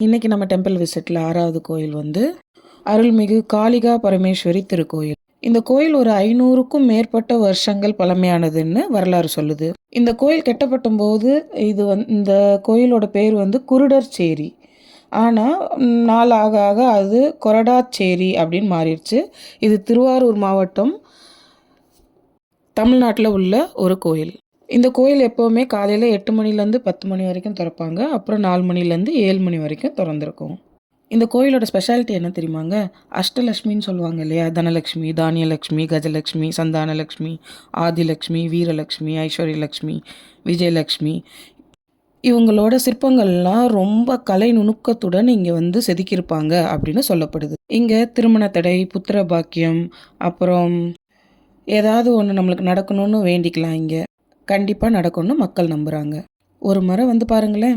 இன்னைக்கு நம்ம டெம்பிள் விசிட்டில் 6வது கோயில் வந்து அருள்மிகு காளிகா பரமேஸ்வரி திருக்கோயில். இந்த கோயில் ஒரு 500க்கும் மேற்பட்ட வருஷங்கள் பழமையானதுன்னு வரலாறு சொல்லுது. இந்த கோயில் கட்டப்பட்ட போது இந்த கோயிலோட பேர் வந்து குருடர்சேரி. ஆனால் நாள் ஆக ஆக அது கொரடாச்சேரி அப்படின்னு மாறிடுச்சு. இது திருவாரூர் மாவட்டம், தமிழ்நாட்டில் உள்ள ஒரு கோயில். இந்த கோயில் எப்போவுமே காலையில் 8 மணிலேருந்து 10 மணி வரைக்கும் திறப்பாங்க. அப்புறம் 4 மணிலேருந்து 7 மணி வரைக்கும் திறந்துருக்கும். இந்த கோயிலோட ஸ்பெஷாலிட்டி என்ன தெரியுமாங்க? அஷ்டலக்ஷ்மின்னு சொல்லுவாங்க இல்லையா? தனலக்ஷ்மி, தானியலக்ஷ்மி, கஜலக்ஷ்மி, சந்தானலக்ஷ்மி, ஆதிலக்ஷ்மி, வீரலக்ஷ்மி, ஐஸ்வர்யலக்ஷ்மி, விஜயலக்ஷ்மி, இவங்களோட சிற்பங்கள்லாம் ரொம்ப கலை நுணுக்கத்துடன் இங்கே வந்து செதுக்கியிருப்பாங்க அப்படின்னு சொல்லப்படுது. இங்கே திருமண தடை, புத்திர பாக்கியம், அப்புறம் ஏதாவது ஒன்று நம்மளுக்கு நடக்கணும்னு வேண்டிக்கலாம். இங்கே கண்டிப்பாக நடக்கும்னு மக்கள் நம்புகிறாங்க. ஒரு முறை வந்து பாருங்களேன்.